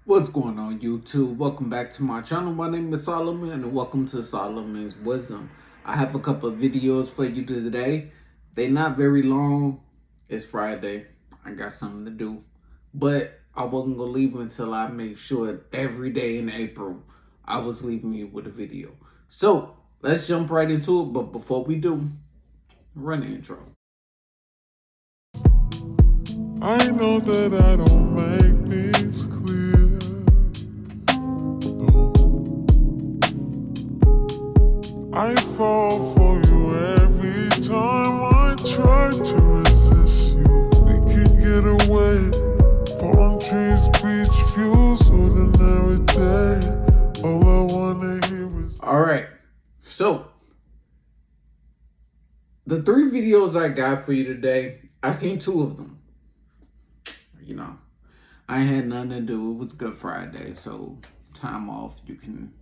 What's going on, YouTube? Welcome back to my channel. My name is Solomon and welcome to Solomon's Wisdom. I have a couple of videos for you today. They're not very long. It's Friday. I got something to do. But I wasn't going to leave until I make sure every day in April I was leaving you with a video. So let's jump right into it. But before we do, run the intro. I know that I don't make things clear. No. I fall for you every time I try to resist you. We can get away. Palm trees, beach views, ordinary day. All I wanna hear is. Alright, so the 3 videos I got for you today, I seen 2 of them. You know, I had nothing to do. It was Good Friday, so time off. You can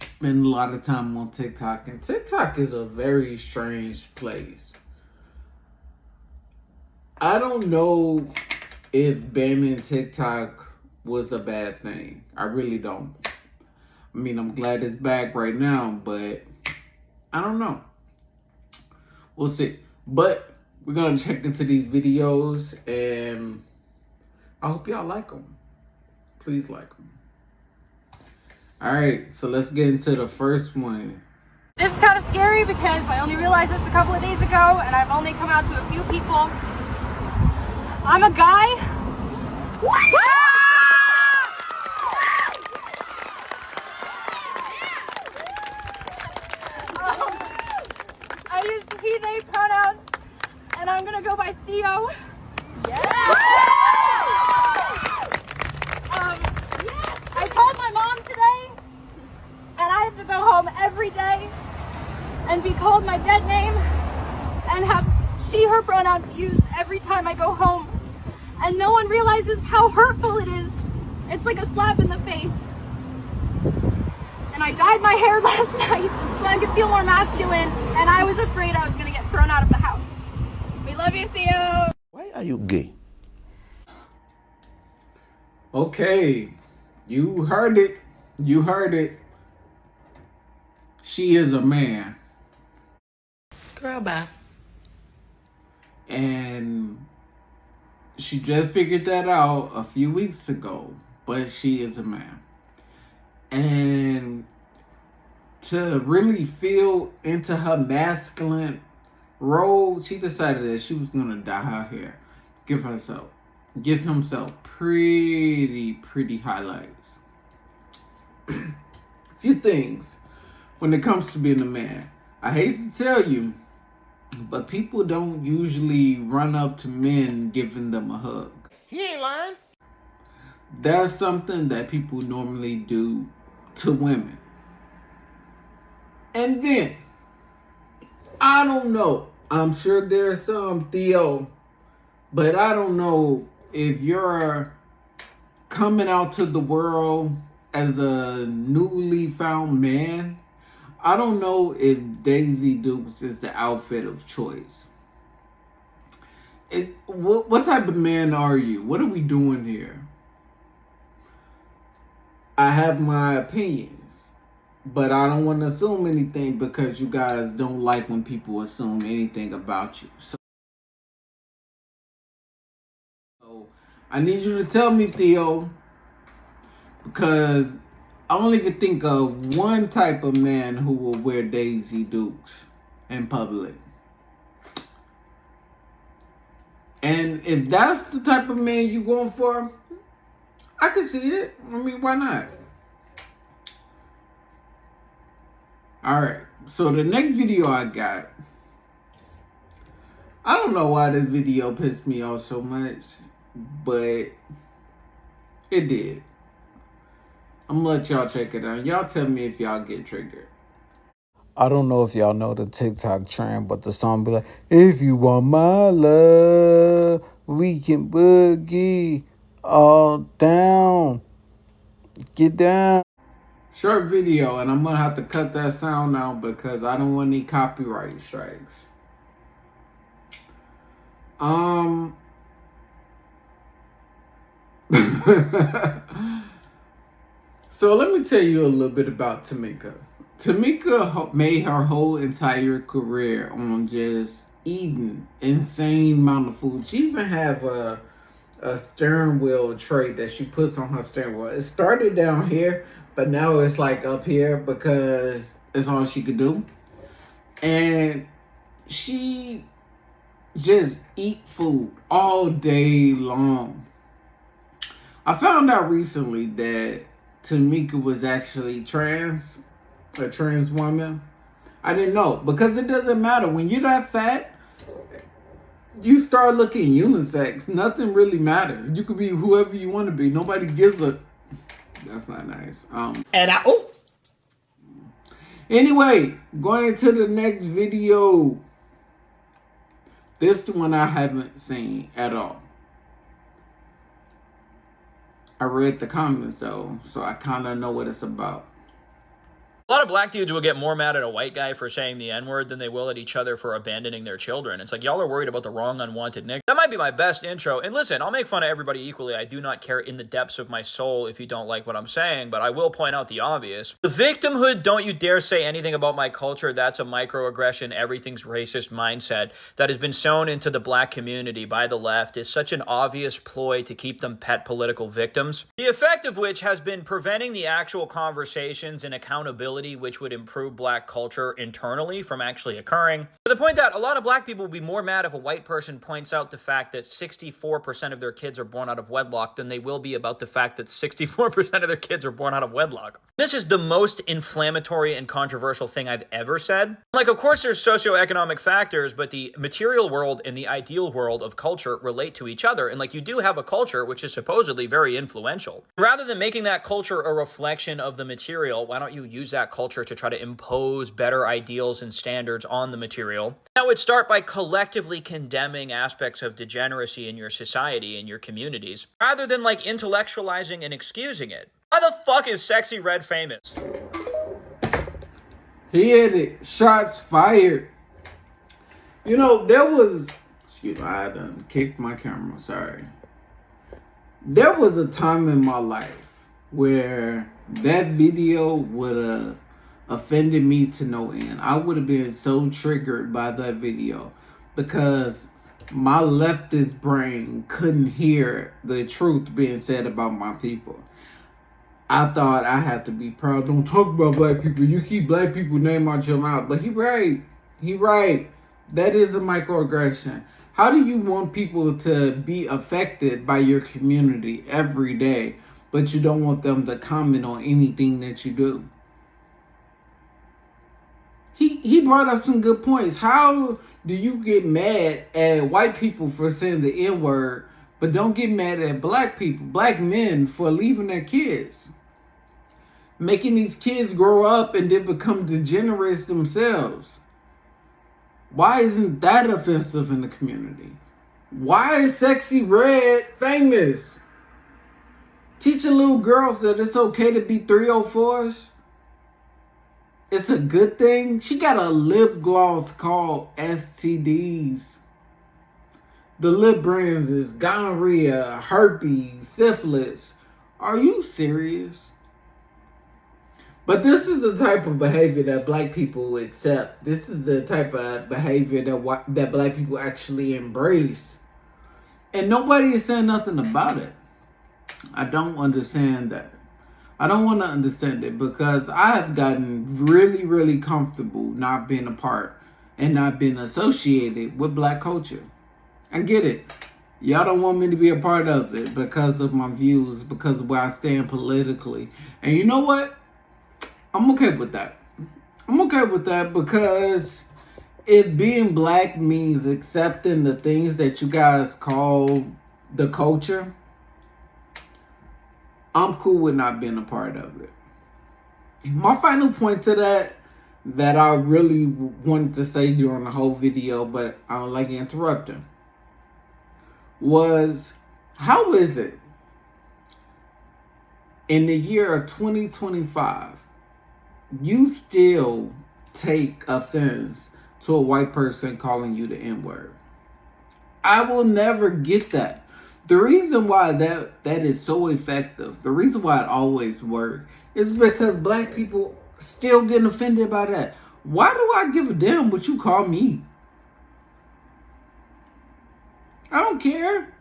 spend a lot of time on TikTok, and TikTok is a very strange place. I don't know if banning TikTok was a bad thing. I really don't. I mean, I'm glad it's back right now, but I don't know. We'll see. But we're gonna check into these videos, and I hope y'all like them. Please like them. All right, so let's get into the first one. This is kind of scary because I only realized this a couple of days ago and I've only come out to a few people. I'm a guy. I use he, they pronouns and I'm gonna go by Theo. I told my mom today and I have to go home every day and be called my dead name and have she, her pronouns used every time I go home. And no one realizes how hurtful it is. It's like a slap in the face. And I dyed my hair last night so I could feel more masculine, and I was afraid I was going to get thrown out of the house. We love you, Theo. Why are you gay? Okay, you heard it. You heard it. She is a man. Girl, bye. And she just figured that out a few weeks ago, but she is a man. And to really feel into her masculine role, she decided that she was gonna dye her hair, give himself pretty highlights. Few things when it comes to being a man. I hate to tell you, but people don't usually run up to men giving them a hug. He ain't lying. That's something that people normally do to women. And then, I don't know. I'm sure there's some, Theo, but I don't know if you're coming out to the world as a newly found man. I don't know if Daisy Dukes is the outfit of choice. What type of man are you? What are we doing here? I have my opinions, but I don't want to assume anything because you guys don't like when people assume anything about you. So I need you to tell me, Theo, because I only can think of one type of man who will wear Daisy Dukes in public. And if that's the type of man you're going for, I can see it. I mean, why not? Alright, so the next video I got, I don't know why this video pissed me off so much, but it did. I'm gonna let y'all check it out. Y'all tell me if y'all get triggered. I don't know if y'all know the TikTok trend, but the song be like, if you want my love, we can boogie all down. Get down. Short video, and I'm gonna have to cut that sound out because I don't want any copyright strikes. So let me tell you a little bit about Tamika. Tamika made her whole entire career on just eating insane amount of food. She even have a steering wheel tray that she puts on her steering wheel. It started down here, but now it's like up here because it's all she could do. And she just eat food all day long. I found out recently that Tamika was actually a trans woman. I didn't know, because it doesn't matter. When you're that fat, you start looking unisex. Nothing really matters. You could be whoever you want to be. Nobody gives a... That's not nice. Anyway, going into the next video. This is the one I haven't seen at all. I read the comments though, so I kind of know what it's about. A lot of black dudes will get more mad at a white guy for saying the N-word than they will at each other for abandoning their children. It's like, y'all are worried about the wrong unwanted nigga. That might be my best intro. And listen, I'll make fun of everybody equally. I do not care in the depths of my soul if you don't like what I'm saying, but I will point out the obvious. The victimhood, don't you dare say anything about my culture, that's a microaggression, everything's racist mindset that has been sown into the black community by the left is such an obvious ploy to keep them pet political victims. The effect of which has been preventing the actual conversations and accountability which would improve black culture internally from actually occurring. To the point that a lot of black people will be more mad if a white person points out the fact that 64% of their kids are born out of wedlock than they will be about the fact that 64% of their kids are born out of wedlock. This is the most inflammatory and controversial thing I've ever said. Like, of course there's socioeconomic factors, but the material world and the ideal world of culture relate to each other. And like, you do have a culture which is supposedly very influential. Rather than making that culture a reflection of the material, why don't you use that culture to try to impose better ideals and standards on the material? That would start by collectively condemning aspects of degeneracy in your society and your communities, rather than like intellectualizing and excusing it. Why the fuck is Sexy Red famous? He hit it. Shots fired. You know, there was... Excuse me, I done kicked my camera. Sorry. There was a time in my life where that video would have offended me to no end. I would have been so triggered by that video because my leftist brain couldn't hear the truth being said about my people. I thought I had to be proud. Don't talk about black people. You keep black people name out your mouth. But he right. He right. That is a microaggression. How do you want people to be affected by your community every day, but you don't want them to comment on anything that you do? He brought up some good points. How do you get mad at white people for saying the N-word, but don't get mad at black people, black men, for leaving their kids? Making these kids grow up and then become degenerates themselves. Why isn't that offensive in the community? Why is Sexy Red famous? Teaching little girls that it's okay to be 304s. It's a good thing. She got a lip gloss called STDs. The lip brands is gonorrhea, herpes, syphilis. Are you serious? But this is the type of behavior that black people accept. This is the type of behavior that black people actually embrace. And nobody is saying nothing about it. I don't understand that. I don't want to understand it because I have gotten really, really comfortable not being a part and not being associated with black culture. I get it. Y'all don't want me to be a part of it because of my views, because of where I stand politically. And you know what? I'm okay with that. I'm okay with that because if being black means accepting the things that you guys call the culture, I'm cool with not being a part of it. My final point to that I really wanted to say during the whole video, but I don't like interrupting, was how is it in the year of 2025 you still take offense to a white person calling you the N-word? I will never get that. The reason why that is so effective, the reason why it always works, is because black people still getting offended by that. Why do I give a damn what you call me? I don't care.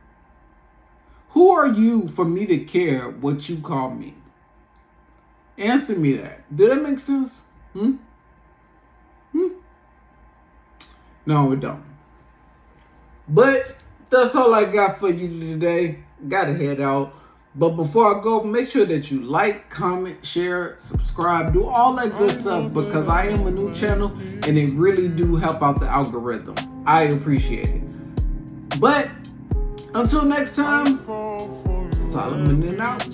Who are you for me to care what you call me? Answer me that. Do that make sense? No, it don't. But that's all I got for you today. Gotta head out. But before I go, make sure that you like, comment, share, subscribe, do all that good stuff, because I am a new channel and it really do help out the algorithm. I appreciate it. But until next time, Solomon and out.